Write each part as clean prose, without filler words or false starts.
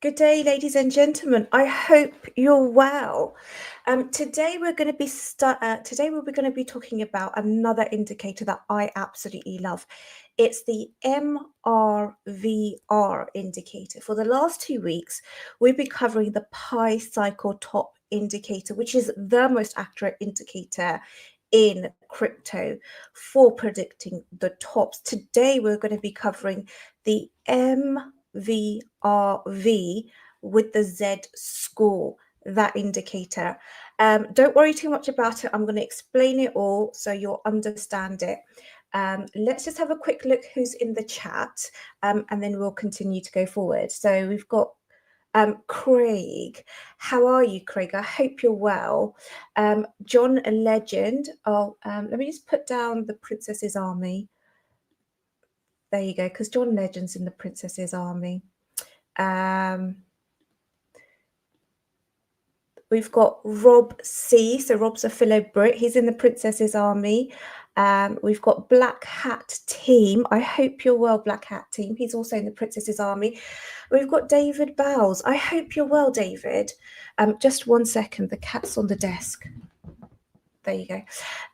Good day, ladies and gentlemen. I hope you're well. Today we're going to be talking about another indicator that I absolutely love. It's the MRVR indicator. For the last 2 weeks, we've been covering the pi cycle top indicator, which is the most accurate indicator in crypto for predicting the tops. Today we're going to be covering the MVRV with the Z score, that indicator. Don't worry too much about it. I'm going to explain it all so you'll understand it. Let's just have a quick look who's in the chat, and then we'll continue to go forward. So we've got Craig. How are you, Craig? I hope you're well. John Legend. Let me just put down the Princess's Army. There you go, because John Legend's in the Princess's Army. We've got Rob C. So Rob's a fellow Brit. He's in the Princess's Army. We've got Black Hat Team. I hope you're well, Black Hat Team. He's also in the Princess's Army. We've got David Bowles. I hope you're well, David. Just 1 second. The cat's on the desk. There you go.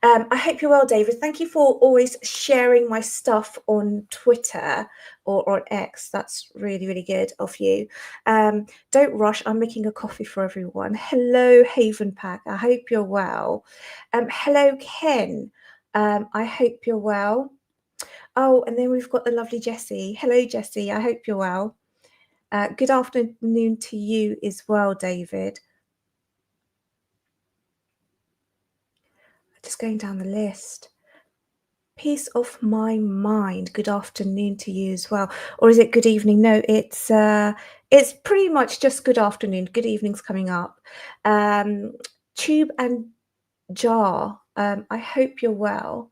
I hope you're well, David. Thank you for always sharing my stuff on Twitter or on X. That's really, really good of you. Don't rush. I'm making a coffee for everyone. Hello, Haven Pack. I hope you're well. Hello, Ken. I hope you're well. Oh, and then we've got the lovely Jessie. Hello, Jessie. I hope you're well. Good afternoon to you as well, David. Just going down the list. Peace of my mind. Good afternoon to you as well. Or is it good evening? No, it's pretty much just good afternoon. Good evening's coming up. Tube and Jar. I hope you're well.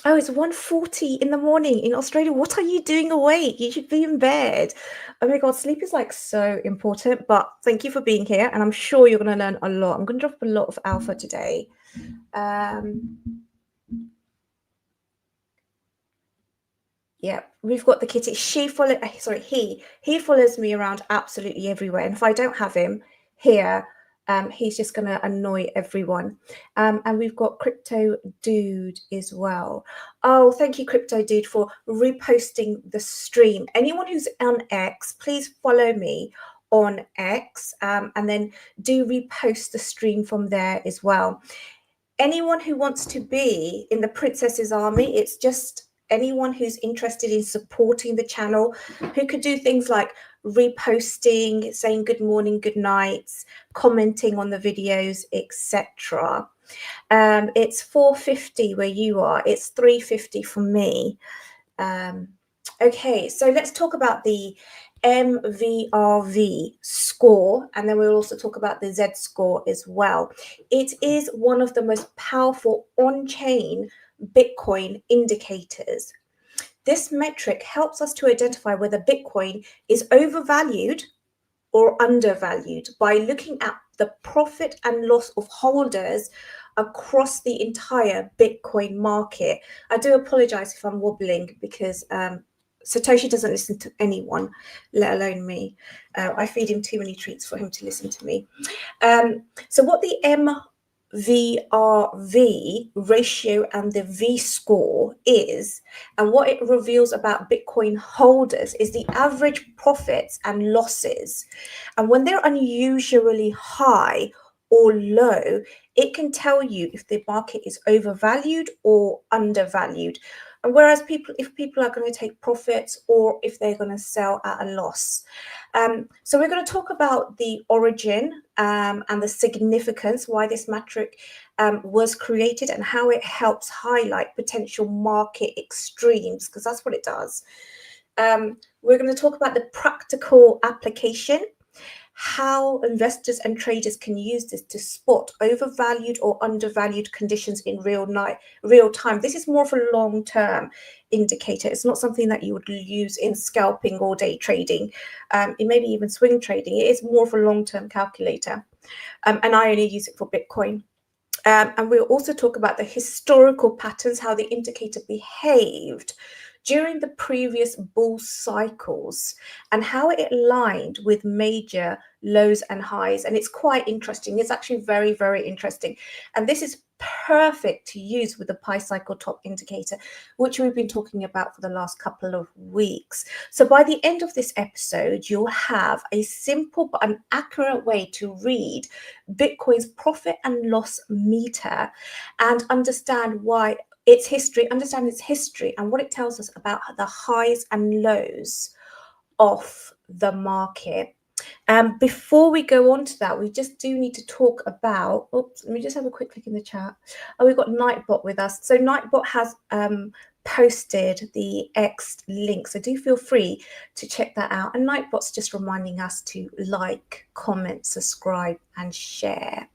Oh, it's 1:40 in the morning in Australia. What are you doing awake? You should be in bed. Oh my God, sleep is like so important. But thank you for being here, and I'm sure you're going to learn a lot. I'm going to drop a lot of alpha today. Yeah, we've got the kitty. He follows me around absolutely everywhere. And if I don't have him here, he's just going to annoy everyone. And we've got Crypto Dude as well. Oh, thank you, Crypto Dude, for reposting the stream. Anyone who's on X, please follow me on X, and then do repost the stream from there as well. Anyone who wants to be in the Princess's Army, it's just anyone who's interested in supporting the channel, who could do things like reposting, saying good morning, good nights, commenting on the videos, etc. It's 4:50 where you are. It's 3:50 for me. Okay, so let's talk about the MVRV score, and then we'll also talk about the Z score as well. It is one of the most powerful on-chain Bitcoin indicators. This metric helps us to identify whether Bitcoin is overvalued or undervalued by looking at the profit and loss of holders across the entire Bitcoin market. I do apologize if I'm wobbling because Satoshi doesn't listen to anyone, let alone me. I feed him too many treats for him to listen to me. So what the MVRV ratio and the V score is, and what it reveals about Bitcoin holders, is the average profits and losses. And when they're unusually high or low, it can tell you if the market is overvalued or undervalued. And whereas if people are going to take profits or if they're going to sell at a loss. So we're going to talk about the origin and the significance, why this metric was created and how it helps highlight potential market extremes, because that's what it does. We're going to talk about the practical application, how investors and traders can use this to spot overvalued or undervalued conditions in real time. This is more of a long-term indicator. It's not something that you would use in scalping or day trading, it may be even swing trading. It is more of a long-term calculator, and I only use it for Bitcoin. And we'll also talk about the historical patterns, how the indicator behaved during the previous bull cycles and how it aligned with major lows and highs. And it's quite interesting. It's actually very, very interesting. And this is perfect to use with the pi cycle top indicator, which we've been talking about for the last couple of weeks. So by the end of this episode, you'll have a simple but an accurate way to read Bitcoin's profit and loss meter and understand why its history, understand its history and what it tells us about the highs and lows of the market. Before we go on to that, we just do need to talk about, oops, let me just have a quick look in the chat. Oh, we've got Nightbot with us. So Nightbot has posted the X link, so do feel free to check that out. And Nightbot's just reminding us to like, comment, subscribe, and share.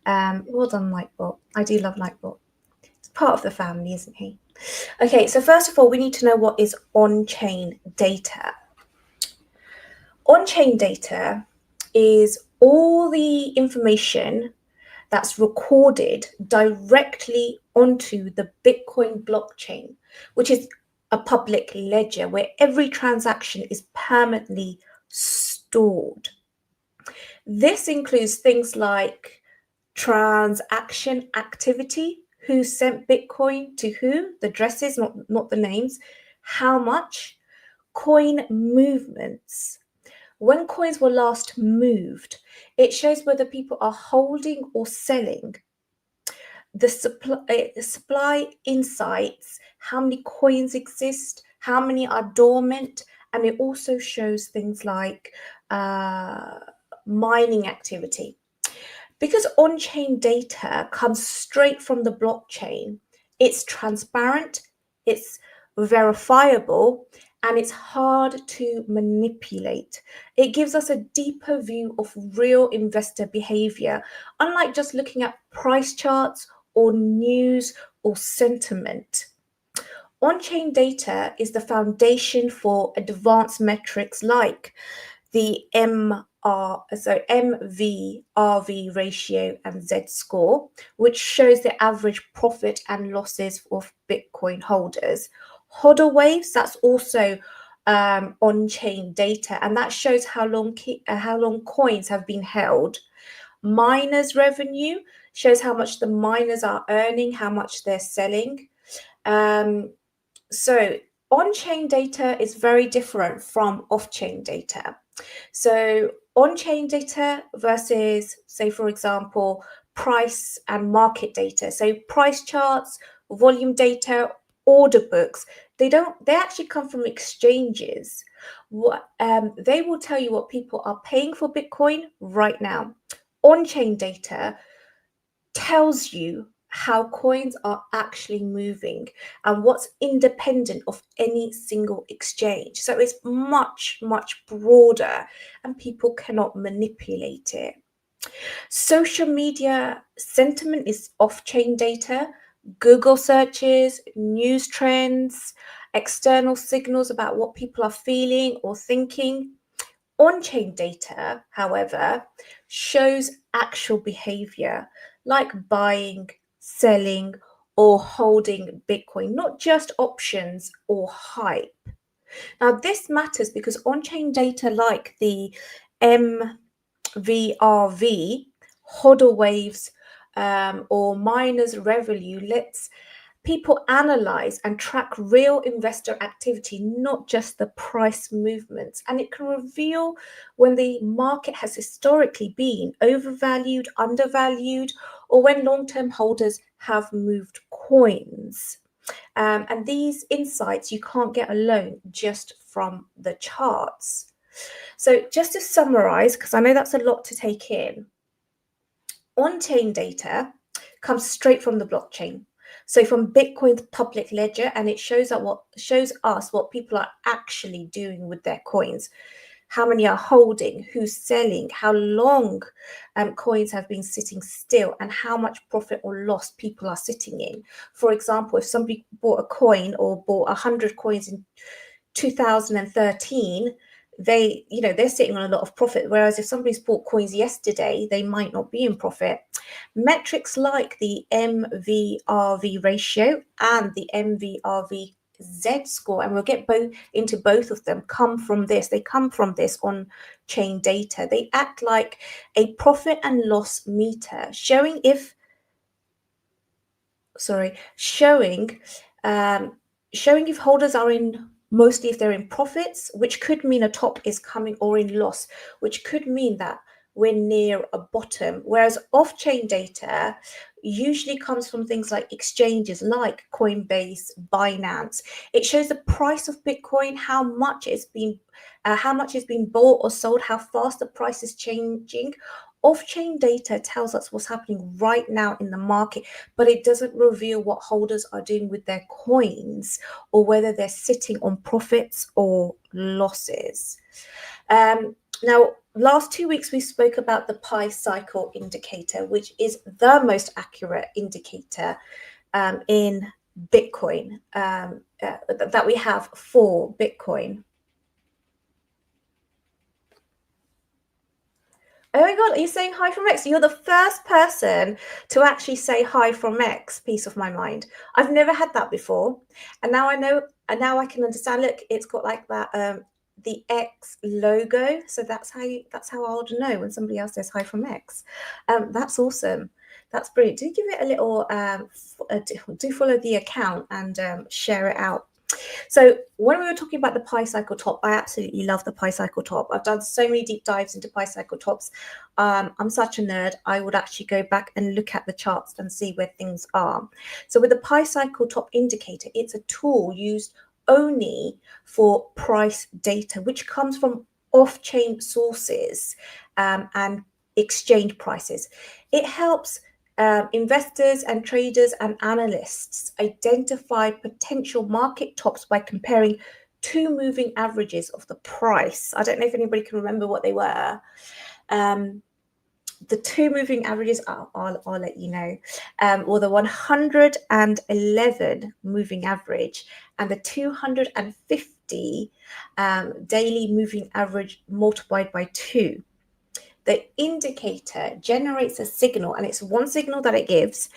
Well done, Nightbot. I do love Nightbot. It's part of the family, isn't he? Okay, so first of all, we need to know what is on-chain data. On-chain data is all the information that's recorded directly onto the Bitcoin blockchain, which is a public ledger where every transaction is permanently stored. This includes things like transaction activity, who sent Bitcoin to who, the addresses, not the names, how much, coin movements. When coins were last moved, it shows whether people are holding or selling. The supply insights, how many coins exist, how many are dormant, and it also shows things like mining activity. Because on-chain data comes straight from the blockchain, it's transparent, it's verifiable, and it's hard to manipulate. It gives us a deeper view of real investor behavior, unlike just looking at price charts or news or sentiment. On-chain data is the foundation for advanced metrics like the MVRV ratio and Z score, which shows the average profit and losses of Bitcoin holders. Hodl waves, that's also on-chain data, and that shows how long coins have been held. Miners revenue shows how much the miners are earning, how much they're selling. So on-chain data is very different from off-chain data. So on-chain data versus, say, for example, price and market data. So price charts, volume data, order books, they actually come from exchanges. They will tell you what people are paying for Bitcoin right now. On-chain data tells you how coins are actually moving and what's independent of any single exchange. So it's much, much broader and people cannot manipulate it. Social media sentiment is off-chain data. Google searches, news trends, external signals about what people are feeling or thinking. On-chain data, however, shows actual behavior like buying, selling, or holding Bitcoin, not just options or hype. Now, this matters because on-chain data like the MVRV, hodl waves, or miners revenue lets people analyze and track real investor activity, not just the price movements. And it can reveal when the market has historically been overvalued, undervalued, or when long-term holders have moved coins. And these insights you can't get alone just from the charts. So just to summarize, because I know that's a lot to take in, on-chain data comes straight from the blockchain. So from Bitcoin's public ledger, and it shows us what people are actually doing with their coins. How many are holding, who's selling, how long coins have been sitting still, and how much profit or loss people are sitting in. For example, if somebody bought a coin or bought 100 coins in 2013, they're sitting on a lot of profit. Whereas if somebody's bought coins yesterday, they might not be in profit. Metrics like the MVRV ratio and the MVRV Z score, and we'll get into both of them, come from this. They come from this on-chain data. They act like a profit and loss meter, showing if holders are in, mostly if they're in profits, which could mean a top is coming, or in loss, which could mean that we're near a bottom. Whereas off-chain data usually comes from things like exchanges like Coinbase, Binance. It shows the price of Bitcoin, how much it's been bought or sold, how fast the price is changing. Off-chain data tells us what's happening right now in the market, but it doesn't reveal what holders are doing with their coins, or whether they're sitting on profits or losses. Now, last 2 weeks, we spoke about the Pi cycle indicator, which is the most accurate indicator in Bitcoin that we have for Bitcoin. Oh my God, are you saying hi from X? You're the first person to actually say hi from X, peace of my mind. I've never had that before. And now I know, and now I can understand. Look, it's got like that, the X logo. So that's how I would know when somebody else says hi from X. That's awesome. That's brilliant. Do give it a little, do follow the account and share it out. So when we were talking about the Pi cycle top, I absolutely love the Pi cycle top. I've done so many deep dives into Pi cycle tops. I'm such a nerd. I would actually go back and look at the charts and see where things are. So with the Pi cycle top indicator, it's a tool used only for price data, which comes from off-chain sources and exchange prices. It helps investors and traders and analysts identify potential market tops by comparing two moving averages of the price. I don't know if anybody can remember what they were. The two moving averages, I'll let you know, or the 111 moving average and the 250 daily moving average multiplied by 2. The indicator generates a signal, and it's one signal that it gives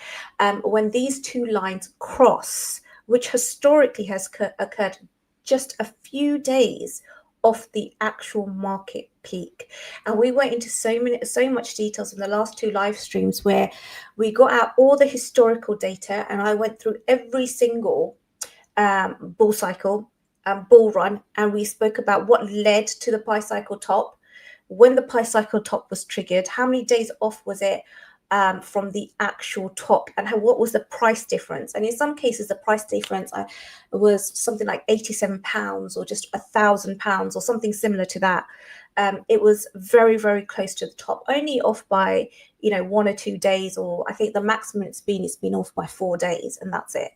when these two lines cross, which historically has occurred just a few days off the actual market peak. And we went into so much details in the last 2 live streams where we got out all the historical data, and I went through every single bull cycle, bull run, and we spoke about what led to the Pi cycle top, when the Pi cycle top was triggered, how many days off was it from the actual top, and what was the price difference. And in some cases, the price difference was something like £87 or just £1,000 or something similar to that. It was very, very close to the top, only off by 1 or 2 days, or I think the maximum it's been off by 4 days, and that's it.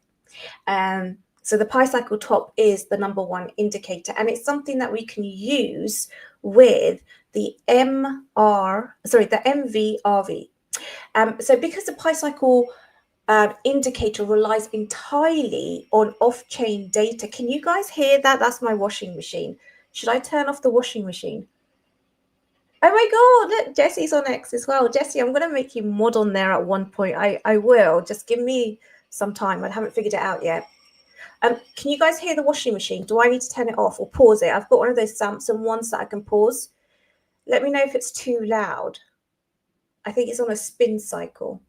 So the Pi cycle top is the number one indicator, and it's something that we can use with the MVRV. So because the Pi cycle indicator relies entirely on off-chain data, can you guys hear that? That's my washing machine. Should I turn off the washing machine? Oh my God, look, Jesse's on X as well. Jesse, I'm going to make you mod on there at one point. I will. Just give me some time. I haven't figured it out yet. Can you guys hear the washing machine? Do I need to turn it off or pause it? I've got one of those Samsung ones that I can pause. Let me know if it's too loud. I think it's on a spin cycle.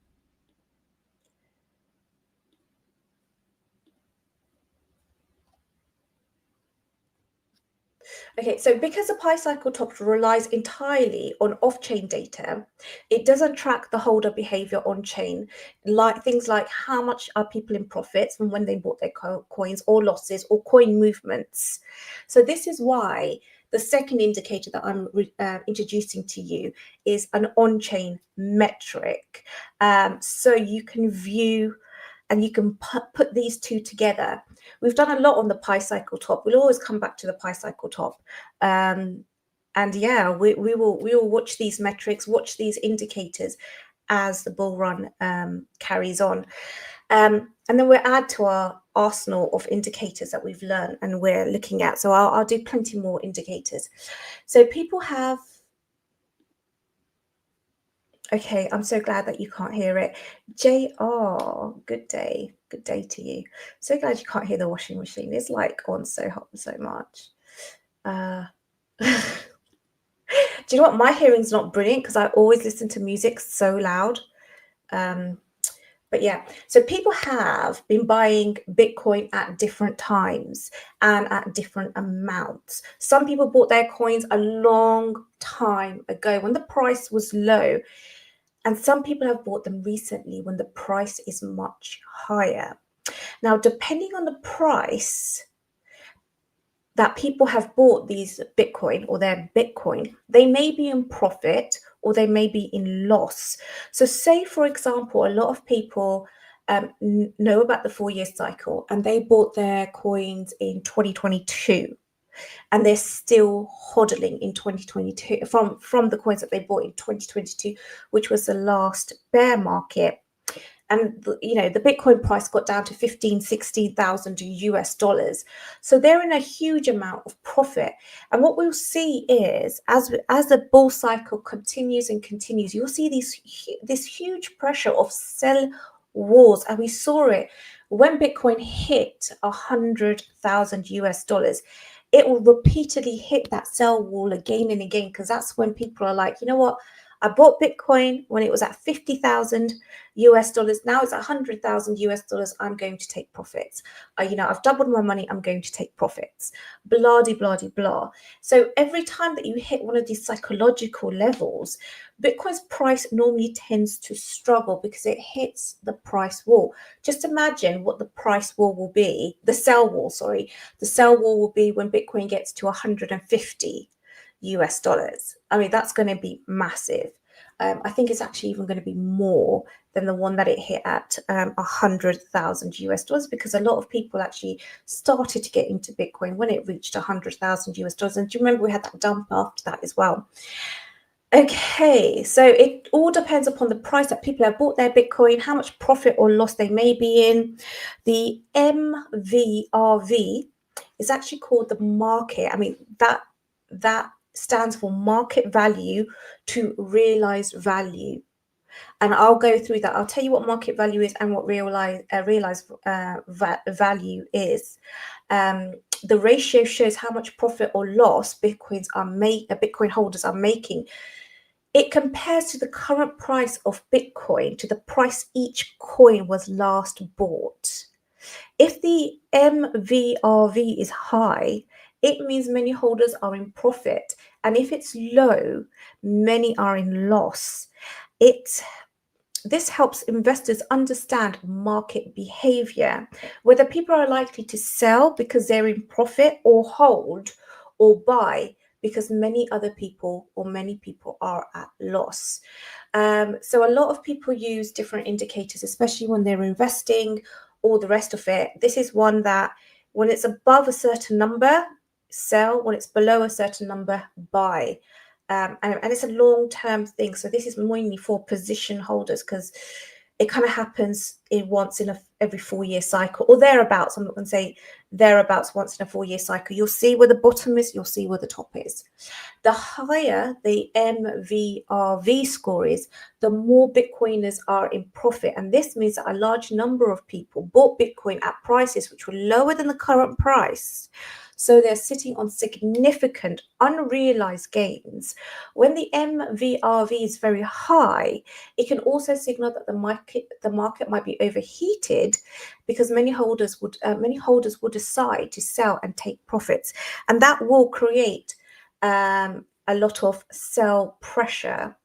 Okay, so because the Pi cycle top relies entirely on off-chain data, it doesn't track the holder behavior on-chain, like things like how much are people in profits from when they bought their coins, or losses, or coin movements. So this is why the second indicator that I'm introducing to you is an on-chain metric. So you can view and you can put these two together. We've done a lot on the Pi cycle top. We'll always come back to the Pi cycle top. And yeah, we will watch these metrics, watch these indicators as the bull run carries on. And then we'll add to our arsenal of indicators that we've learned and we're looking at. So I'll do plenty more indicators. So people have, Okay, I'm so glad that you can't hear it. JR, good day. Good day to you. So glad you can't hear the washing machine. It's like on so hot and so much. Do you know what? My hearing's not brilliant because I always listen to music so loud. But yeah, so people have been buying Bitcoin at different times and at different amounts. Some people bought their coins a long time ago when the price was low. And some people have bought them recently when the price is much higher. Now, depending on the price that people have bought these Bitcoin or their Bitcoin, they may be in profit or they may be in loss. So say, for example, a lot of people know about the 4-year cycle and they bought their coins in 2022 and they're still hodling in 2022 from the coins that they bought in 2022, which was the last bear market. And the Bitcoin price got down to 16,000 US dollars. So they're in a huge amount of profit. And what we'll see is as the bull cycle continues and continues, you'll see this huge pressure of sell wars. And we saw it when Bitcoin hit 100,000 US dollars. It will repeatedly hit that sell wall again and again, because that's when people are like, you know what? I bought Bitcoin when it was at 50,000 US dollars. Now it's 100,000 US dollars. I'm going to take profits. I've doubled my money. I'm going to take profits. Blah, de, blah, de, blah. So every time that you hit one of these psychological levels, Bitcoin's price normally tends to struggle because it hits the price wall. Just imagine what the price wall will be, the sell wall, sorry. The sell wall will be when Bitcoin gets to 150 US dollars. I mean, that's going to be massive. I think it's actually even going to be more than the one that it hit at 100,000 US dollars, because a lot of people actually started to get into Bitcoin when it reached 100,000 US dollars. And do you remember we had that dump after that as well? Okay, so it all depends upon the price that people have bought their Bitcoin, how much profit or loss they may be in. The MVRV is actually called the market. I mean, that stands for market value to realized value. And I'll go through that. I'll tell you what market value is and what realized value is. The ratio shows how much profit or loss Bitcoin holders are making. It compares to the current price of Bitcoin to the price each coin was last bought. If the MVRV is high, it means many holders are in profit. And if it's low, many are in loss. This helps investors understand market behavior, whether people are likely to sell because they're in profit, or hold or buy because many people are at loss. So a lot of people use different indicators, especially when they're investing, all the rest of it. This is one that when it's above a certain number, sell. When it's below a certain number, buy. And it's a long-term thing. So this is mainly for position holders, because it kind of happens once in every 4-year cycle, or thereabouts. I'm not going to say thereabouts once in a 4-year cycle. You'll see where the bottom is, you'll see where the top is. The higher the MVRV score is, the more Bitcoiners are in profit. And this means that a large number of people bought Bitcoin at prices which were lower than the current price. So they're sitting on significant unrealized gains. When the MVRV is very high, it can also signal that the market might be overheated, because many holders would decide to sell and take profits, and that will create a lot of sell pressure.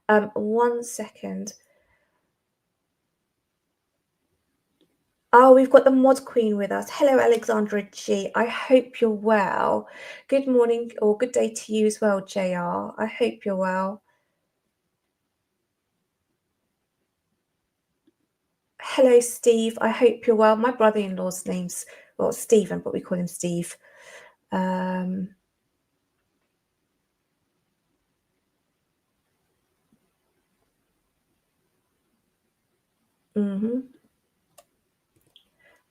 1 second. Oh, we've got the mod queen with us. Hello, Alexandra G. I hope you're well. Good morning or good day to you as well, JR. I hope you're well. Hello, Steve. I hope you're well. My brother-in-law's name's, well, Stephen, but we call him Steve.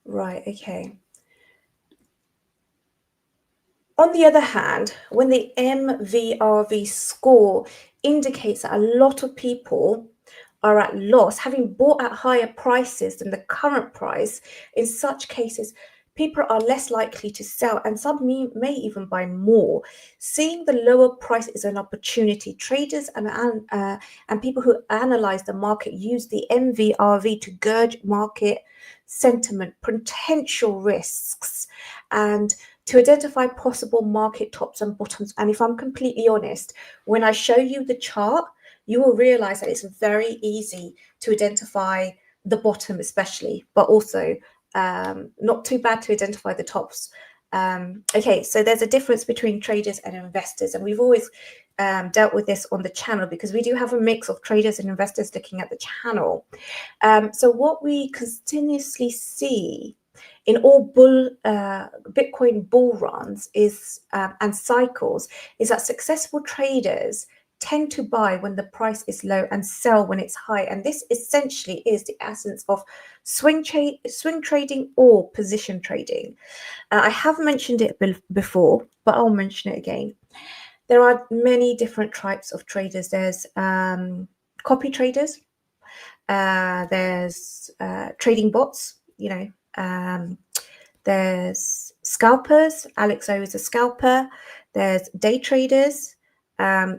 Right, okay. On the other hand, when the MVRV score indicates that a lot of people are at loss, having bought at higher prices than the current price. In such cases, people are less likely to sell, and some may even buy more. Seeing the lower price is an opportunity. Traders and people who analyze the market use the MVRV to gauge market sentiment, potential risks, and to identify possible market tops and bottoms. And if I'm completely honest, when I show you the chart, you will realize that it's very easy to identify the bottom, especially, but also not too bad to identify the tops. Okay, so there's a difference between traders and investors, and we've always dealt with this on the channel because we do have a mix of traders and investors looking at the channel. So what we continuously see in all Bitcoin bull runs is and cycles is that successful traders tend to buy when the price is low and sell when it's high. And this essentially is the essence of swing trading or position trading. I have mentioned it before, but I'll mention it again. There are many different types of traders. There's copy traders. There's trading bots, there's scalpers. Alex O is a scalper. There's day traders,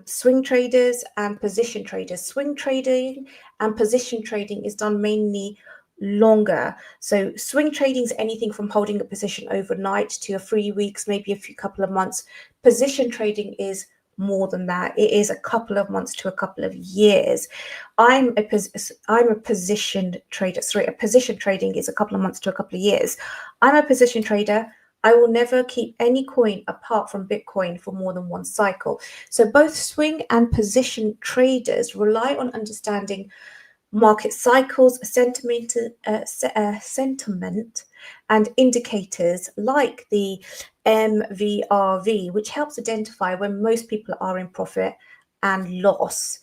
swing traders, and position traders. Swing trading and position trading is done mainly longer. So swing trading is anything from holding a position overnight to a 3 weeks, maybe a couple of months. Position trading is more than that. It is a couple of months to a couple of years. I'm a positioned trader. Sorry, a position trading is a couple of months to a couple of years. I'm a position trader. I will never keep any coin apart from Bitcoin for more than one cycle. So both swing and position traders rely on understanding market cycles, sentiment, and indicators like the MVRV, which helps identify when most people are in profit and loss.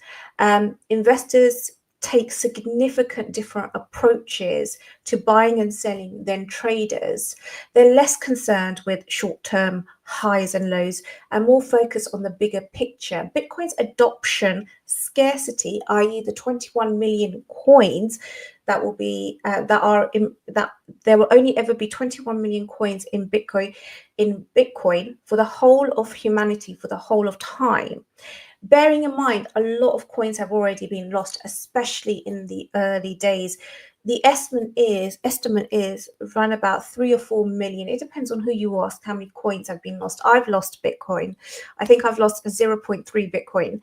Investors take significant different approaches to buying and selling than traders. They're less concerned with short-term highs and lows and more focused on the bigger picture. Bitcoin's adoption scarcity, i.e. the 21 million coins that will be that there will only ever be 21 million coins in Bitcoin for the whole of humanity, for the whole of time. Bearing in mind, a lot of coins have already been lost, especially in the early days. The estimate is around about 3 or 4 million. It depends on who you ask how many coins have been lost. I've lost Bitcoin. I think I've lost 0.3 Bitcoin.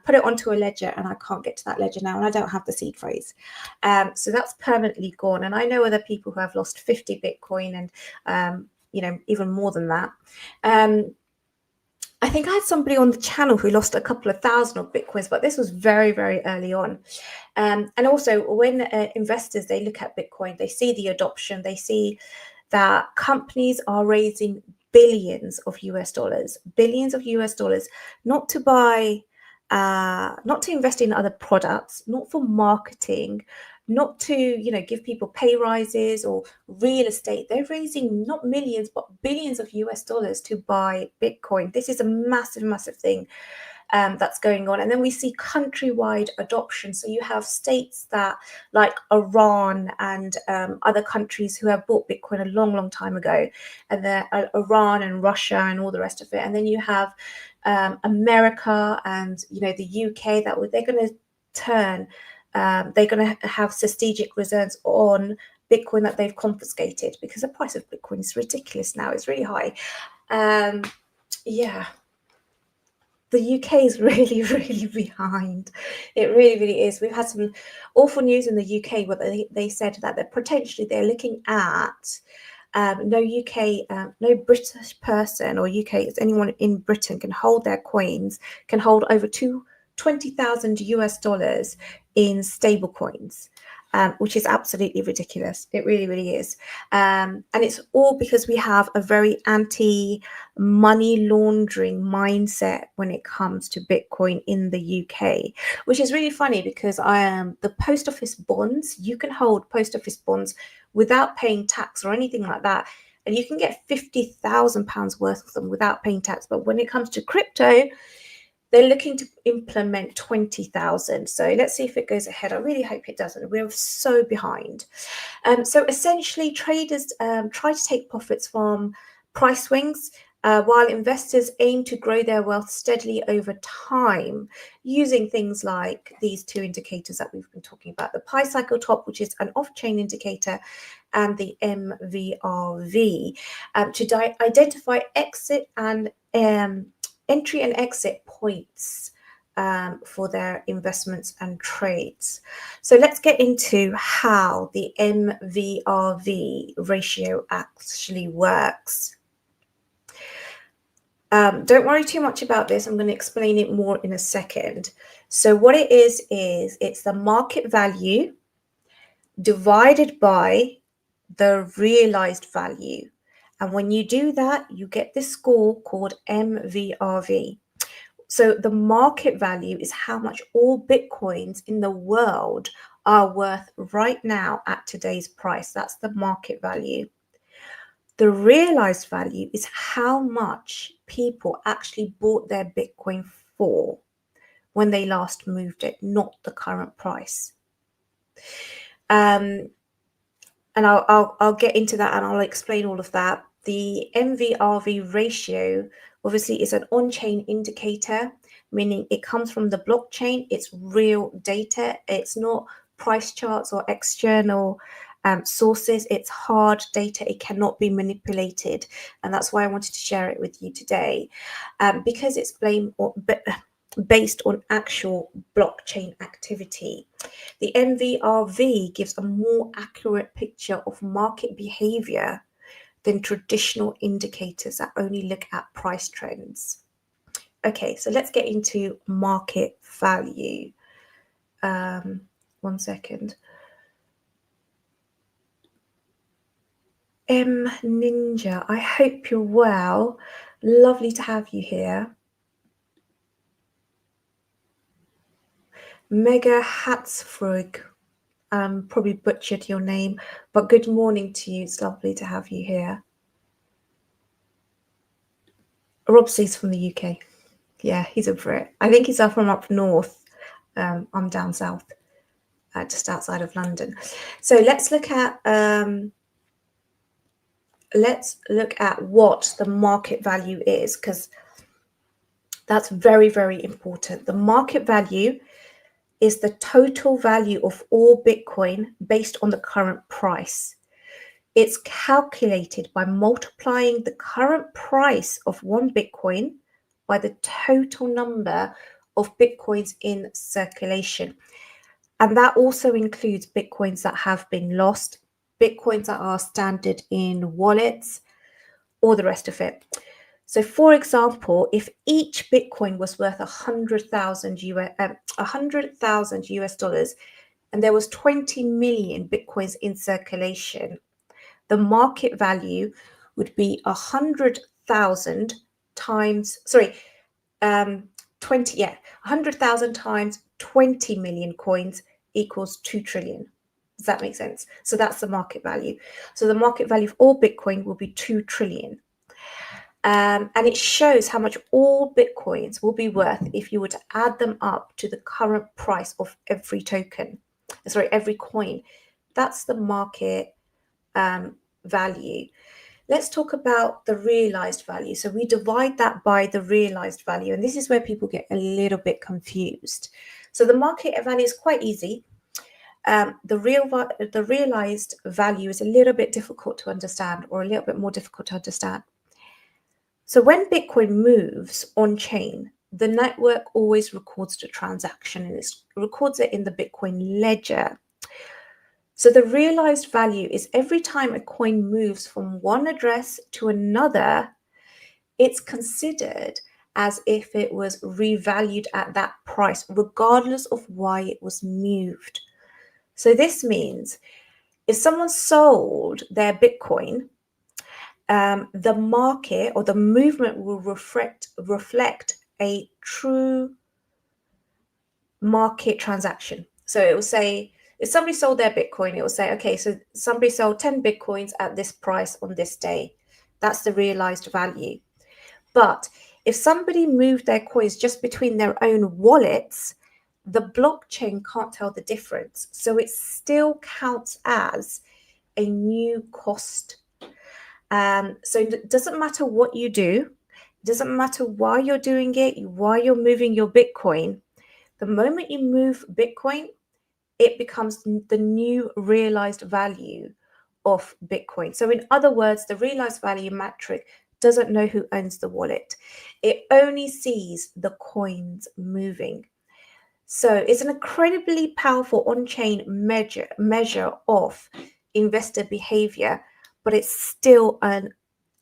Put it onto a ledger and I can't get to that ledger now, and I don't have the seed phrase. So that's permanently gone. And I know other people who have lost 50 Bitcoin and even more than that. I think I had somebody on the channel who lost a couple of thousand of Bitcoins, but this was very, very early on. And also when investors, they look at Bitcoin, they see the adoption, they see that companies are raising billions of US dollars, not to buy, not to invest in other products, not for marketing, not to give people pay rises or real estate. They're raising not millions but billions of US dollars to buy Bitcoin. This is a massive thing that's going on. And then we see countrywide adoption. So you have states that like Iran and other countries who have bought Bitcoin a long time ago, and they're Iran and Russia and all the rest of it. And then you have America and the UK that they're going to turn. They're going to have strategic reserves on Bitcoin that they've confiscated because the price of Bitcoin is ridiculous now. It's really high. The UK is really behind. It really is. We've had some awful news in the UK where they said that they're looking at no British person or UK, anyone in Britain can hold their coins, can hold over 20,000 US dollars in stable coins, which is absolutely ridiculous. It really is. And it's all because we have a very anti-money laundering mindset when it comes to Bitcoin in the UK, which is really funny because the post office bonds, you can hold post office bonds without paying tax or anything like that. And you can get £50,000 worth of them without paying tax. But when it comes to crypto, They're looking to implement 20,000. So let's see if it goes ahead. I really hope it doesn't. We're so behind. So essentially, traders try to take profits from price swings, while investors aim to grow their wealth steadily over time using things like these two indicators that we've been talking about, the pi cycle top, which is an off-chain indicator, and the MVRV, to identify exit and entry and exit points for their investments and trades. So let's get into how the MVRV ratio actually works. Don't worry too much about this. I'm going to explain it more in a second. So what it is it's the market value divided by the realized value. And when you do that, you get this score called MVRV. So the market value is how much all Bitcoins in the world are worth right now at today's price. That's the market value. The realized value is how much people actually bought their Bitcoin for when they last moved it, not the current price. And I'll get into that and I'll explain all of that. The MVRV ratio obviously is an on-chain indicator, meaning it comes from the blockchain. It's real data. It's not price charts or external sources. It's hard data. It cannot be manipulated. And that's why I wanted to share it with you today, because it's based on actual blockchain activity. The MVRV gives a more accurate picture of market behavior than traditional indicators that only look at price trends. Okay, so let's get into market value. 1 second. M Ninja, I hope you're well. Lovely to have you here. Mega Hatzfrug, probably butchered your name, but good morning to you. It's lovely to have you here. Robsey's from the UK. Yeah, he's a Brit. I think he's from up north. I'm down south, just outside of London. So let's look at what the market value is, because that's very, very important. The market value is the total value of all Bitcoin based on the current price. It's calculated by multiplying the current price of one Bitcoin by the total number of Bitcoins in circulation. And that also includes Bitcoins that have been lost, Bitcoins that are standard in wallets, or the rest of it. So for example, if each Bitcoin was worth 100,000 US dollars, and there was 20 million Bitcoins in circulation, the market value would be 100,000 times, 100,000 times 20 million coins equals 2 trillion. Does that make sense? So that's the market value. So the market value of all Bitcoin will be 2 trillion. And it shows how much all Bitcoins will be worth if you were to add them up to the current price of every every coin. That's the market value. Let's talk about the realized value. So we divide that by the realized value, and this is where people get a little bit confused. So the market value is quite easy. The realized value is a little bit difficult to understand, or a little bit more difficult to understand. So when Bitcoin moves on chain, the network always records the transaction, and it records it in the Bitcoin ledger. So the realized value is every time a coin moves from one address to another, it's considered as if it was revalued at that price, regardless of why it was moved. So this means if someone sold their Bitcoin, the market or the movement will reflect a true market transaction. So it will say, if somebody sold their Bitcoin, it will say, okay, so somebody sold 10 Bitcoins at this price on this day. That's the realized value. But If somebody moved their coins just between their own wallets, the blockchain can't tell the difference. So it still counts as a new cost. So it doesn't matter what you do, it doesn't matter why you're doing it, why you're moving your Bitcoin. The moment you move Bitcoin, it becomes the new realized value of Bitcoin. So in other words, the realized value metric doesn't know who owns the wallet. It only sees the coins moving. So it's an incredibly powerful on-chain measure of investor behavior, but it's still an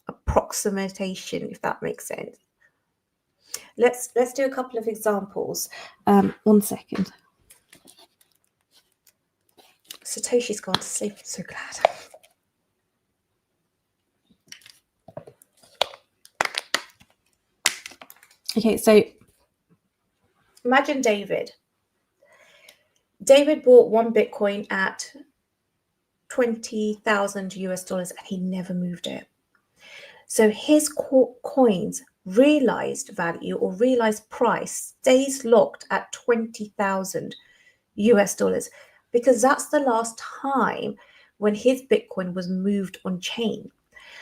approximation, if that makes sense. Let's do a couple of examples. 1 second. Satoshi's gone to sleep. I'm so glad. Okay, so imagine David. David bought one Bitcoin at 20,000 US dollars and he never moved it. So his coins realized value or realized price stays locked at 20,000 US dollars because that's the last time when his Bitcoin was moved on chain.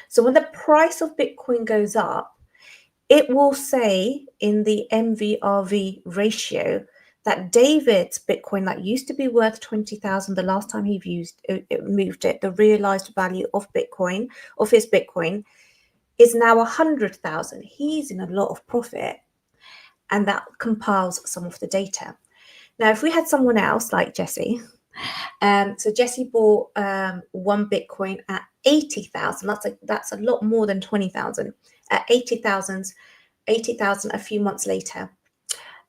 So when the price of Bitcoin goes up, it will say in the MVRV ratio that David's Bitcoin that used to be worth 20,000 the last time he moved it, the realized value of Bitcoin, of his Bitcoin, is now 100,000. He's in a lot of profit, and that compiles some of the data. Now, if we had someone else like Jesse, so Jesse bought one Bitcoin at 80,000. That's a lot more than 20,000. At 80,000 a few months later.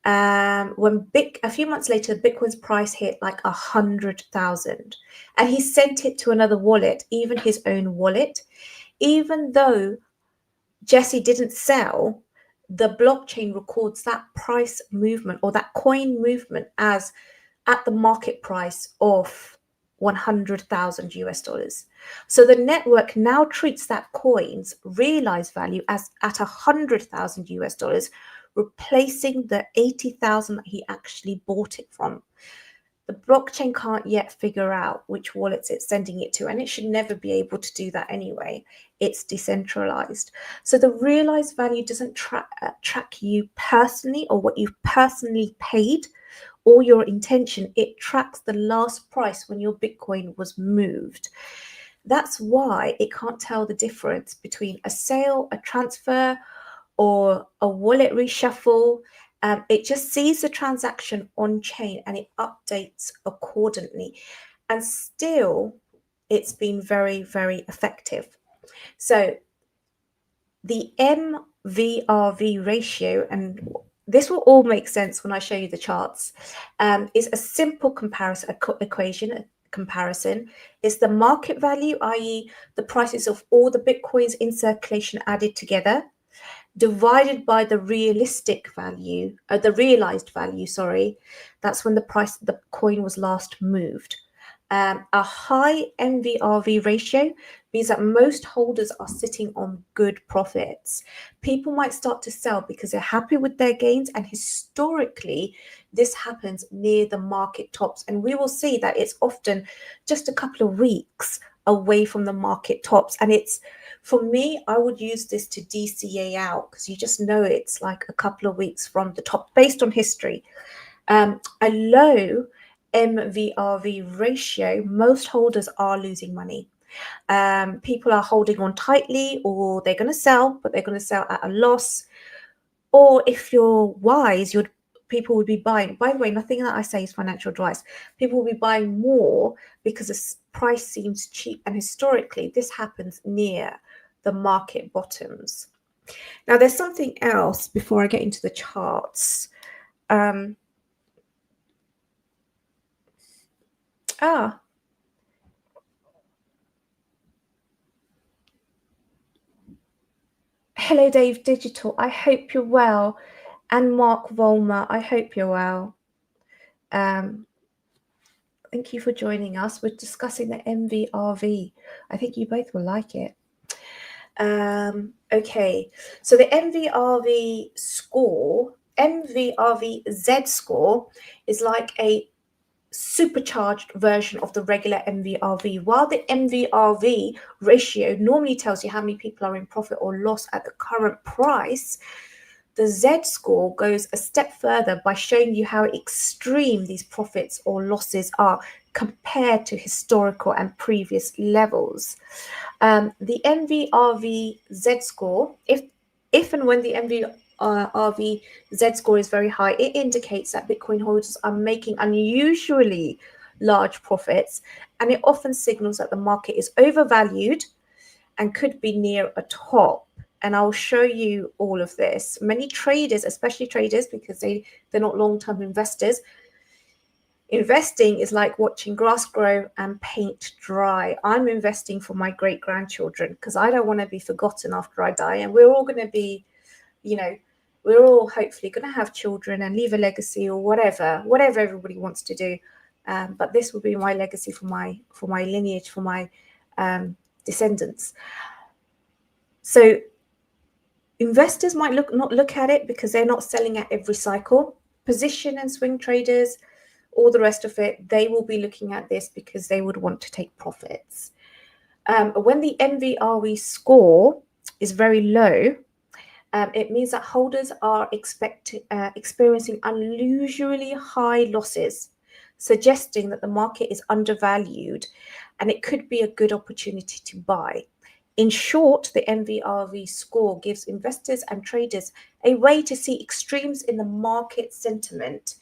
A few months later, Bitcoin's price hit like 100,000, and he sent it to another wallet, even his own wallet, even though Jesse didn't sell. The blockchain records that price movement or that coin movement as at the market price of 100,000 US dollars. So the network now treats that coin's realized value as at 100,000 US dollars, replacing the 80,000 that he actually bought it from. The blockchain can't yet figure out which wallets it's sending it to, and it should never be able to do that anyway. It's decentralized. So the realized value doesn't track you personally or what you've personally paid or your intention. It tracks the last price when your Bitcoin was moved. That's why it can't tell the difference between a sale, a transfer, or a wallet reshuffle. It just sees the transaction on chain and it updates accordingly. And still, it's been very, very effective. So the MVRV ratio, and this will all make sense when I show you the charts, is a simple comparison. Is the market value, i.e. the prices of all the Bitcoins in circulation added together, divided by the realized value, that's when the coin was last moved. A high MVRV ratio means that most holders are sitting on good profits. People might start to sell because they're happy with their gains, and historically this happens near the market tops, and we will see that it's often just a couple of weeks away from the market tops. And it's, for me, I would use this to DCA out because you just know it's like a couple of weeks from the top based on history. A low MVRV ratio, most holders are losing money. People are holding on tightly, or they're going to sell, but they're going to sell at a loss. Or if you're wise, people would be buying. By the way, nothing that I say is financial advice. People will be buying more because the price seems cheap, and historically this happens near the market bottoms. Now, there's something else before I get into the charts. Hello, Dave Digital. I hope you're well. And Mark Volmer, I hope you're well. Thank you for joining us. We're discussing the MVRV. I think you both will like it. Okay, so the MVRV score, MVRV Z score, is like a supercharged version of the regular MVRV. While the MVRV ratio normally tells you how many people are in profit or loss at the current price, the Z score goes a step further by showing you how extreme these profits or losses are compared to historical and previous levels. The MVRV Z score, if and when the MVRV Z score is very high, it indicates that Bitcoin holders are making unusually large profits, and it often signals that the market is overvalued and could be near a top. And I'll show you all of this. Many traders, especially traders, because they're not long-term investors, investing is like watching grass grow and paint dry. I'm investing for my great-grandchildren because I don't want to be forgotten after I die. And we're all going to be, we're all hopefully going to have children and leave a legacy or whatever everybody wants to do. But this will be my legacy for my lineage, for my descendants. So investors might not look at it because they're not selling at every cycle. Position and swing traders, all the rest of it, they will be looking at this because they would want to take profits. When the MVRV score is very low, it means that holders are experiencing unusually high losses, suggesting that the market is undervalued and it could be a good opportunity to buy. In short, the MVRV score gives investors and traders a way to see extremes in the market sentiment,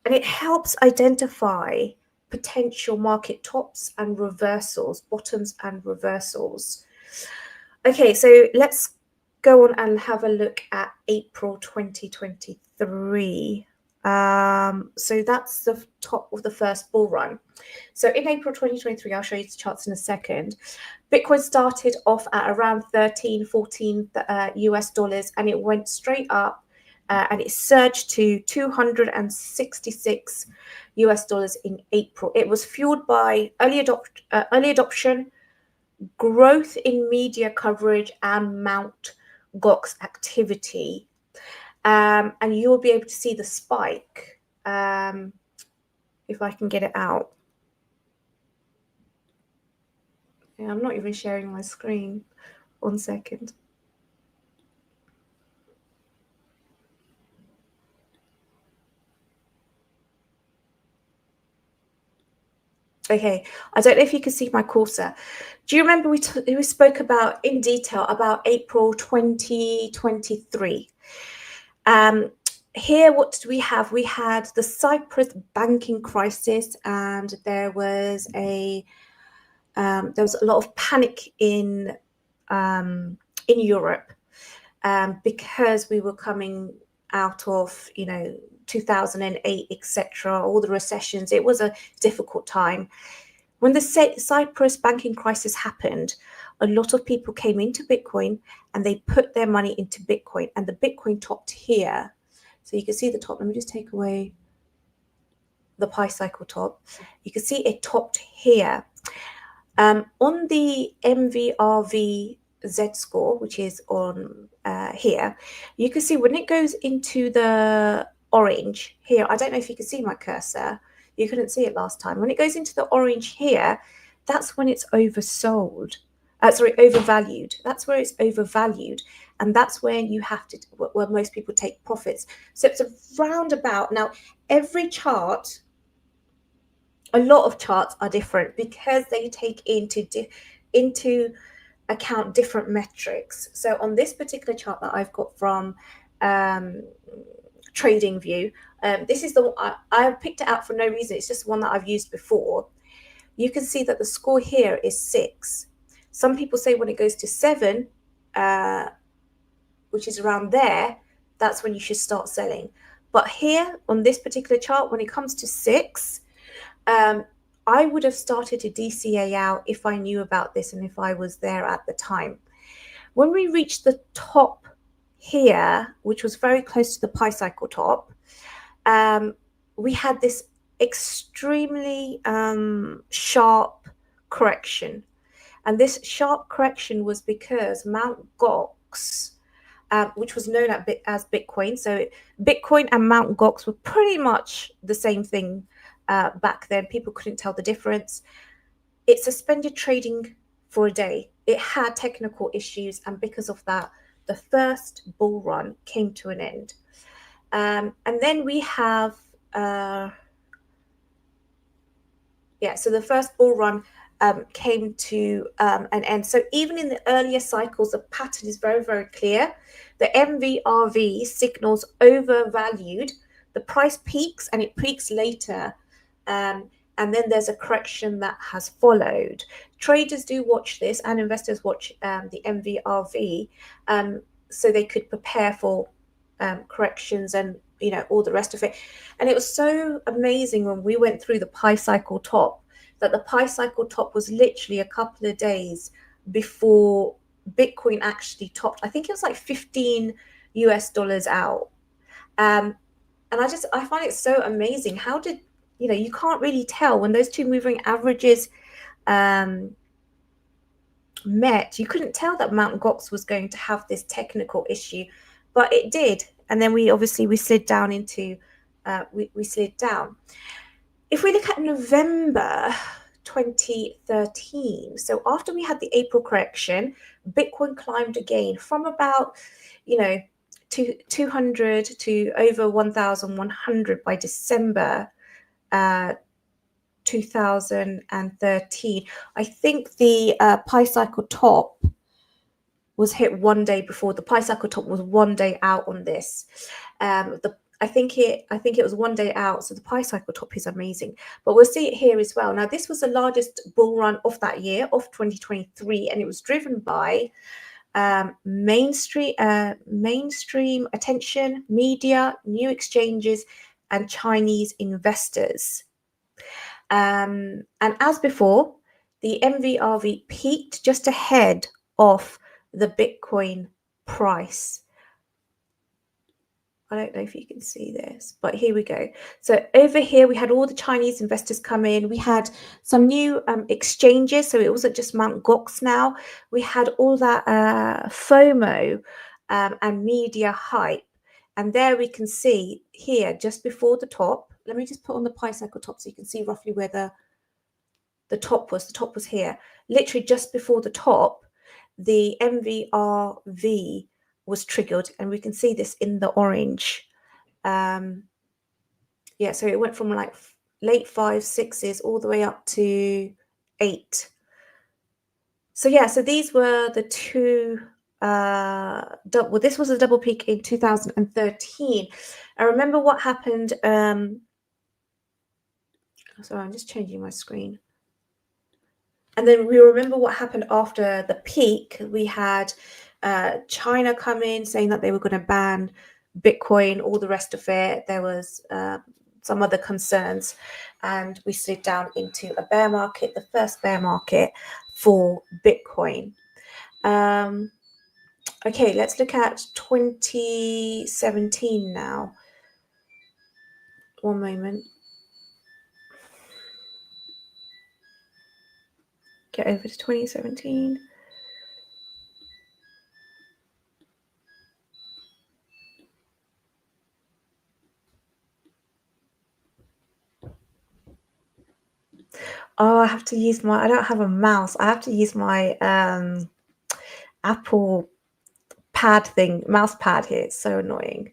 and it helps identify potential market tops and reversals, bottoms and reversals. Okay, so let's go on and have a look at April 2023. So that's the top of the first bull run. So in April 2023, I'll show you the charts in a second. Bitcoin started off at around 13, 14 US dollars, and it went straight up and it surged to 266 US dollars in April. It was fueled by early adoption, growth in media coverage, and Mt. Gox activity. And you'll be able to see the spike if I can get it out. Yeah, I'm not even sharing my screen. 1 second. Okay, I don't know if you can see my cursor. Do you remember we spoke about in detail about April 2023? Here, what did we have? We had the Cyprus banking crisis, and there was a lot of panic in Europe because we were coming out of 2008, etc., all the recessions. It was a difficult time. When the Cyprus banking crisis happened, a lot of people came into Bitcoin and they put their money into Bitcoin, and the Bitcoin topped here. So you can see the top. Let me just take away the pi cycle top. You can see it topped here. On the MVRV Z score, which is on here, you can see when it goes into the orange here. I don't know if you can see my cursor. You couldn't see it last time. When it goes into the orange here, that's when it's oversold. Overvalued. That's where it's overvalued. And that's where you have to, where most people take profits. So it's a roundabout. Now, every chart, a lot of charts are different because they take into account different metrics. So on this particular chart that I've got from TradingView, this is the one I picked it out for no reason. It's just one that I've used before. You can see that the score here is 6. Some people say when it goes to 7, which is around there, that's when you should start selling. But here on this particular chart, when it comes to 6, I would have started to DCA out if I knew about this and if I was there at the time. When we reached the top here, which was very close to the pi cycle top, we had this extremely sharp correction. And this sharp correction was because Mt. Gox, which was known as Bitcoin. So Bitcoin and Mt. Gox were pretty much the same thing back then. People couldn't tell the difference. It suspended trading for a day. It had technical issues, and because of that, the first bull run came to an end. And then we have, so the first bull run came to an end. So even in the earlier cycles, the pattern is very, very clear. The MVRV signals overvalued. The price peaks and it peaks later. And then there's a correction that has followed. Traders do watch this, and investors watch the MVRV, so they could prepare for corrections and all the rest of it. And it was so amazing when we went through the pi cycle top, that the pi cycle top was literally a couple of days before Bitcoin actually topped. I think it was like $15 out. And I find it so amazing. How did you can't really tell when those two moving averages met. You couldn't tell that Mt. Gox was going to have this technical issue, but it did. And then we slid down into we slid down. If we look at November 2013, so after we had the April correction, Bitcoin climbed again from about 200 to over 1,100 by December 2013. I think the pi cycle top was hit one day before. The pi cycle top was one day out on this. I think it was one day out. So the pi cycle top is amazing. But we'll see it here as well. Now, this was the largest bull run of that year, of 2023, and it was driven by mainstream attention, media, new exchanges, and Chinese investors. And as before, the MVRV peaked just ahead of the Bitcoin price. I don't know if you can see this, but here we go. So over here, we had all the Chinese investors come in. We had some new exchanges. So it wasn't just Mt. Gox now. We had all that FOMO and media hype. And there we can see here, just before the top. Let me just put on the pi cycle top so you can see roughly where the top was. The top was here. Literally just before the top, the MVRV was triggered, and we can see this in the orange. So it went from like late 5s, 6s all the way up to 8. So these were the two this was a double peak in 2013. I remember what happened. Sorry, I'm just changing my screen. And then we remember what happened after the peak. We had China come in saying that they were going to ban Bitcoin, all the rest of it. There was some other concerns, and we slid down into a bear market, the first bear market for Bitcoin. Okay, let's look at 2017 now. One moment. Get over to 2017. Oh, I have to use I don't have a mouse. I have to use my Apple mouse pad here. It's so annoying.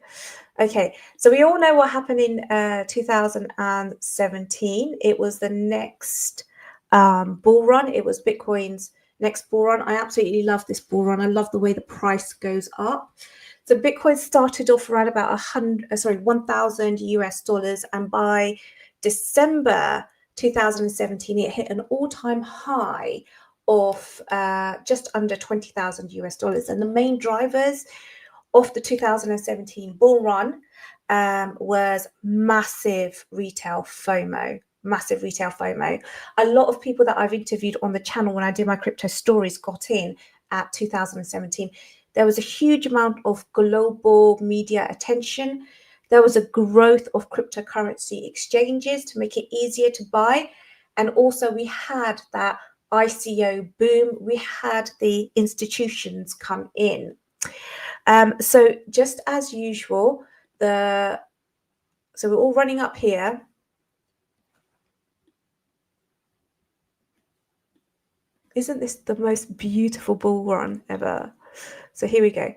Okay, so we all know what happened in 2017. It was the next bull run. It was Bitcoin's next bull run. I absolutely love this bull run. I love the way the price goes up. So Bitcoin started off around about $1,000, and by December 2017, it hit an all-time high of just under $20,000. And the main drivers of the 2017 bull run was massive retail FOMO. A lot of people that I've interviewed on the channel when I did my crypto stories got in at 2017. There was a huge amount of global media attention. There was a growth of cryptocurrency exchanges to make it easier to buy. And also we had that ICO boom, we had the institutions come in. So just as usual, so we're all running up here. Isn't this the most beautiful bull run ever? So here we go.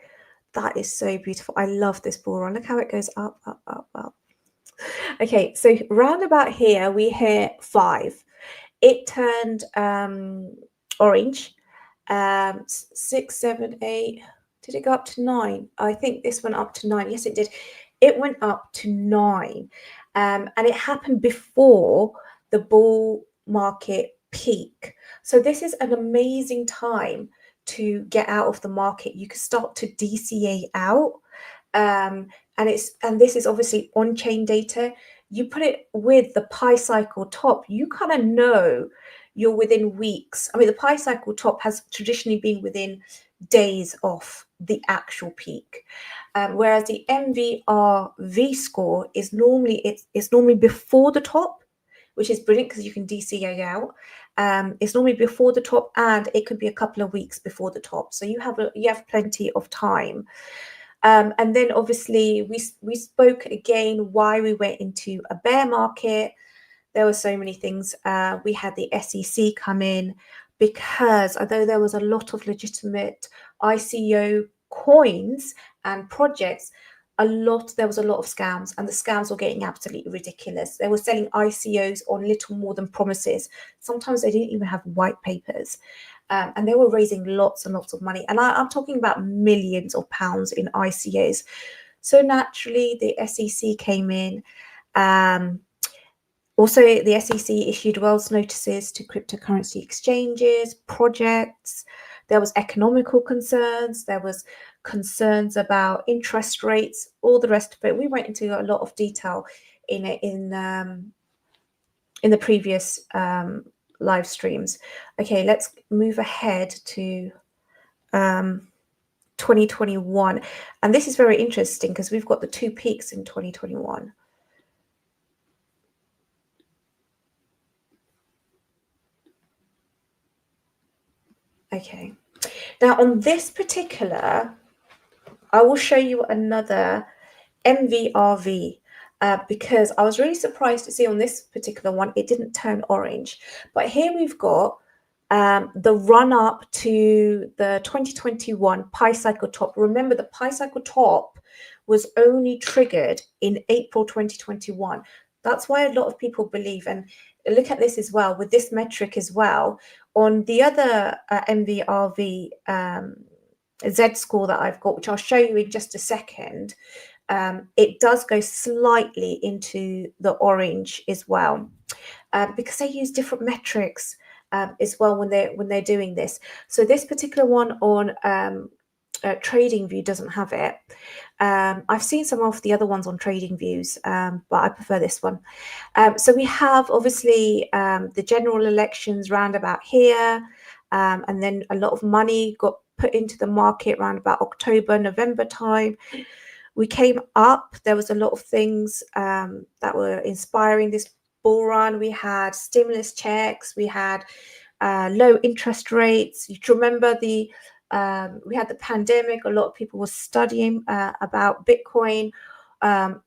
That is so beautiful. I love this bull run. Look how it goes up, up, up, up. Okay, so round about here, we hit 5. It turned orange. 6, 7, 8. Did it go up to 9? I think this went up to 9. Yes, it did. It went up to 9. And it happened before the bull market peak. So this is an amazing time to get out of the market. You can start to DCA out. And this is obviously on-chain data. You put it with the pi cycle top, you kind of know you're within weeks. I mean, the pi cycle top has traditionally been within days off the actual peak, whereas the MVRV score is normally it's normally before the top, which is brilliant because you can DCA out. It's normally before the top, and it could be a couple of weeks before the top, so you have plenty of time. And then obviously we spoke again why we went into a bear market. There were so many things. We had the SEC come in because although there was a lot of legitimate ICO coins and projects, there was a lot of scams, and the scams were getting absolutely ridiculous. They were selling ICOs on little more than promises. Sometimes they didn't even have white papers. And they were raising lots and lots of money. And I'm talking about millions of pounds in ICOs. So naturally, the SEC came in. Also, the SEC issued Wells notices to cryptocurrency exchanges, projects. There was economical concerns. There was concerns about interest rates, all the rest of it. We went into a lot of detail in it in the previous live streams. Okay, let's move ahead to 2021. And this is very interesting because we've got the 2 peaks in 2021. Okay, now on this particular, I will show you another MVRV because I was really surprised to see on this particular one, it didn't turn orange. But here we've got the run up to the 2021 pi cycle top. Remember, the pi cycle top was only triggered in April 2021. That's why a lot of people believe, and look at this as well with this metric as well on the other MVRV Z score that I've got, which I'll show you in just a second. It does go slightly into the orange as well, because they use different metrics as well when they're doing this. So this particular one on TradingView doesn't have it. I've seen some of the other ones on TradingViews, but I prefer this one. So we have obviously the general elections round about here, and then a lot of money got put into the market around about October, November time. We came up. There was a lot of things that were inspiring this bull run. We had stimulus checks. We had low interest rates. You remember we had the pandemic. A lot of people were studying about Bitcoin,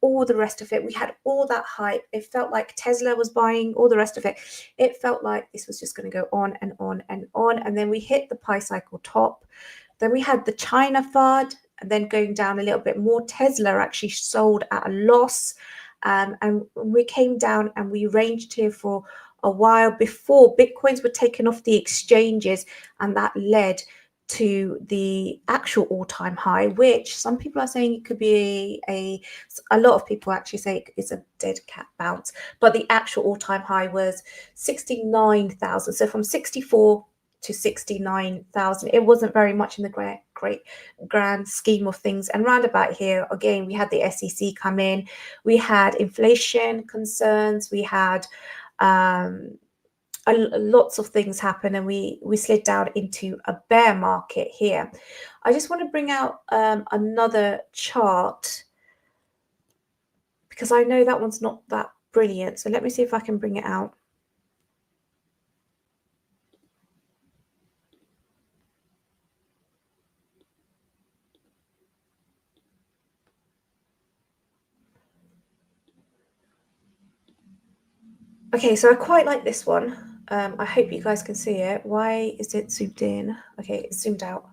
all the rest of it. We had all that hype. It felt like Tesla was buying all the rest of it. It felt like this was just going to go on and on and on. And then we hit the pi cycle top. Then we had the China FUD, and then going down a little bit more. Tesla actually sold at a loss. And we came down and we ranged here for a while before Bitcoins were taken off the exchanges, and that led to the actual all-time high, which some people are saying it could be a lot of people actually say it's a dead cat bounce, but the actual all-time high was 69,000. So from 64 to 69,000, it wasn't very much in the great grand scheme of things. And round about here again, we had the SEC come in, we had inflation concerns, we had lots of things happen, and we slid down into a bear market here. I just want to bring out another chart because I know that one's not that brilliant. So let me see if I can bring it out. Okay, so I quite like this one. I hope you guys can see it. Why is it zoomed in? Okay, it's zoomed out.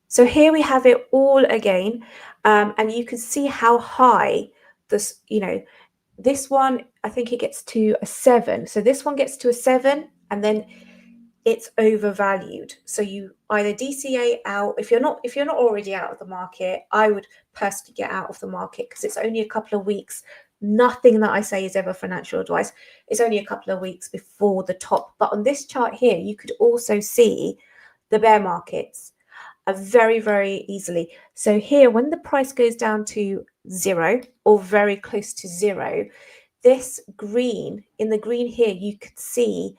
So here we have it all again, and you can see how high this, this one, I think it gets to a 7. So this one gets to a 7, and then it's overvalued. So you either DCA out. If you're not already out of the market, I would personally get out of the market because it's only a couple of weeks. Nothing that I say is ever financial advice. It's only a couple of weeks before the top. But on this chart here, you could also see the bear markets very, very easily. So here, when the price goes down to 0 or very close to 0, this green, in the green here, you could see,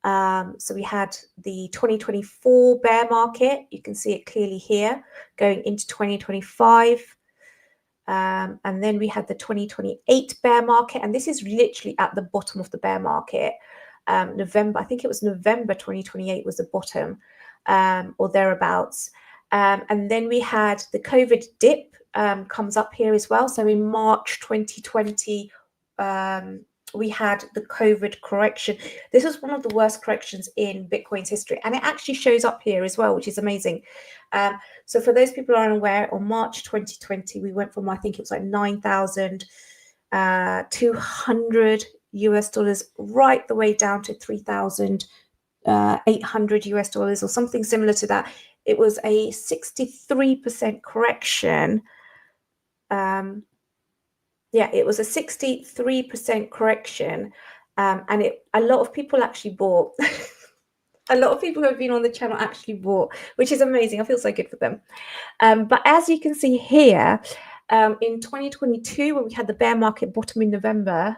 so we had the 2024 bear market. You can see it clearly here going into 2025. And then we had the 2028 bear market, and this is literally at the bottom of the bear market. November, I think it was November 2028 was the bottom, or thereabouts. And then we had the COVID dip comes up here as well. So in March 2020, we had the COVID correction. This was one of the worst corrections in Bitcoin's history, and it actually shows up here as well, which is amazing. So for those people who are unaware, on March 2020, we went from, I think it was like 9,200 US dollars right the way down to 3,800 US dollars or something similar to that. It was a 63% correction. Yeah, it was a 63% correction. And a lot of people actually bought. A lot of people who have been on the channel actually bought, which is amazing. I feel so good for them. But as you can see here, in 2022, when we had the bear market bottom in November,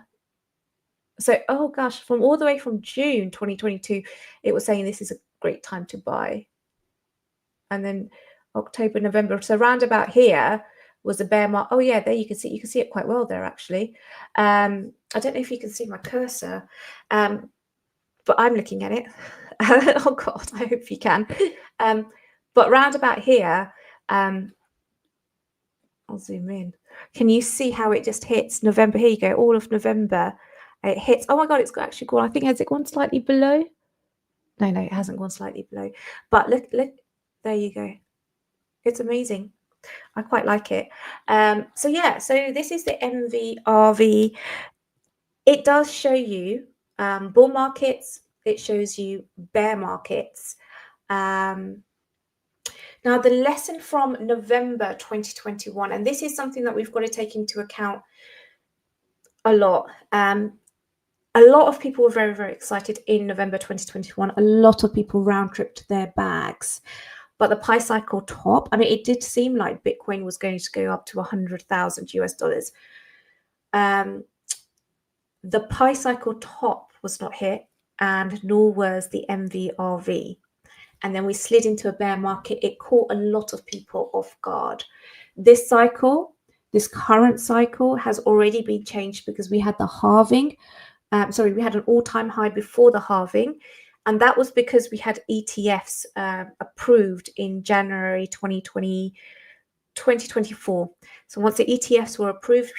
so, oh gosh, from all the way from June 2022, it was saying this is a great time to buy. And then October, November, so round about here was a bear market. Oh yeah, there you can see it quite well there actually. I don't know if you can see my cursor, but I'm looking at it. Oh God, I hope you can. But round about here, I'll zoom in. Can you see how it just hits November? Here you go, all of November. It hits. Oh my God, it's actually gone. I think, has it gone slightly below? No, it hasn't gone slightly below. But look, there you go. It's amazing. I quite like it. So yeah, so this is the MVRV. It does show you bull markets. It shows you bear markets. Now, the lesson from November 2021, and this is something that we've got to take into account a lot. A lot of people were very, very excited in November 2021. A lot of people round-tripped their bags. But the Pi cycle top, I mean, it did seem like Bitcoin was going to go up to 100,000 US dollars. The Pi cycle top was not hit, and nor was the MVRV. And then we slid into a bear market. It caught a lot of people off guard. This cycle, this current cycle, has already been changed because we had the halving. We had an all-time high before the halving. And that was because we had ETFs approved in January 2024. So once the ETFs were approved,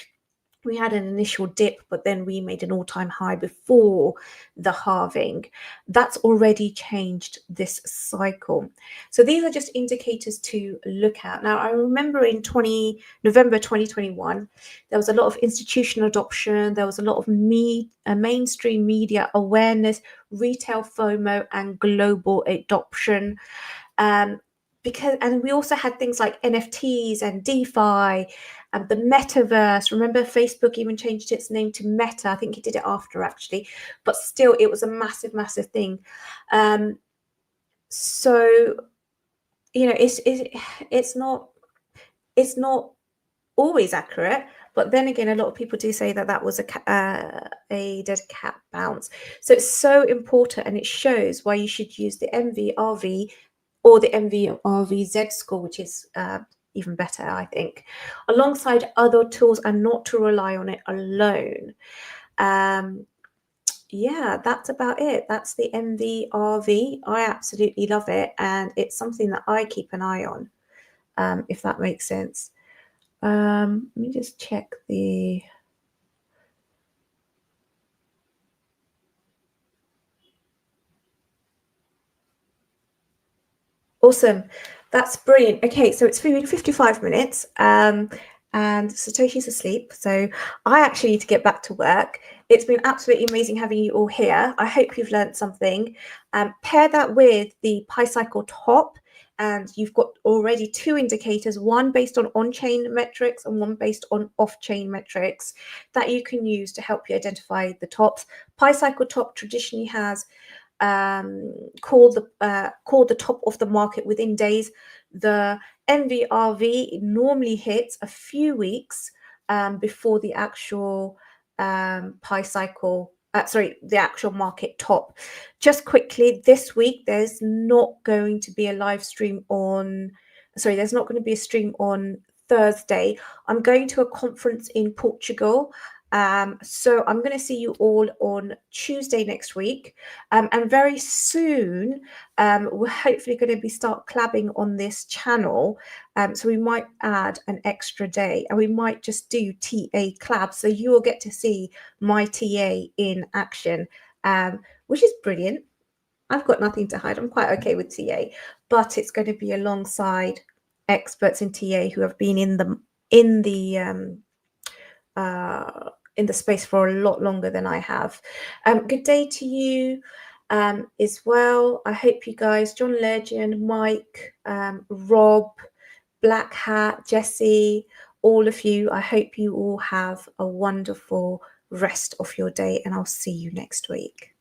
we had an initial dip, but then we made an all-time high before the halving. That's already changed this cycle. So these are just indicators to look at. Now, I remember in November 2021, there was a lot of institutional adoption. There was a lot of mainstream media awareness, retail FOMO, and global adoption. And we also had things like NFTs and DeFi and the metaverse. Remember, Facebook even changed its name to Meta. I think it did it after, actually, but still, it was a massive, massive thing. So, it's not always accurate. But then again, a lot of people do say that was a dead cat bounce. So it's so important, and it shows why you should use the MVRV or the MVRV Z score, which is even better, I think, alongside other tools, and not to rely on it alone. Yeah, that's about it. That's the MVRV. I absolutely love it, and it's something that I keep an eye on, if that makes sense. Let me just check the Awesome. That's brilliant. Okay, so it's 55 minutes. And Satoshi's asleep, so I actually need to get back to work. It's been absolutely amazing having you all here. I hope you've learned something. Pair that with the Pi Cycle top, and you've got already 2 indicators, one based on-chain metrics and one based on off-chain metrics that you can use to help you identify the tops. Pi Cycle top traditionally has called the top of the market within days. The MVRV normally hits a few weeks before the actual Pi Cycle. The actual market top. Just quickly, this week there's not going to be a live stream on. There's not going to be a stream on Thursday. I'm going to a conference in Portugal. So I'm going to see you all on Tuesday next week. And very soon, we're hopefully going to start collabing on this channel. So we might add an extra day, and we might just do TA collab. So you will get to see my TA in action, which is brilliant. I've got nothing to hide. I'm quite okay with TA, but it's going to be alongside experts in TA who have been in the space for a lot longer than I have. Good day to you as well. I hope you guys, John Legend, Mike, Rob, Black Hat, Jesse, all of you, I hope you all have a wonderful rest of your day, and I'll see you next week.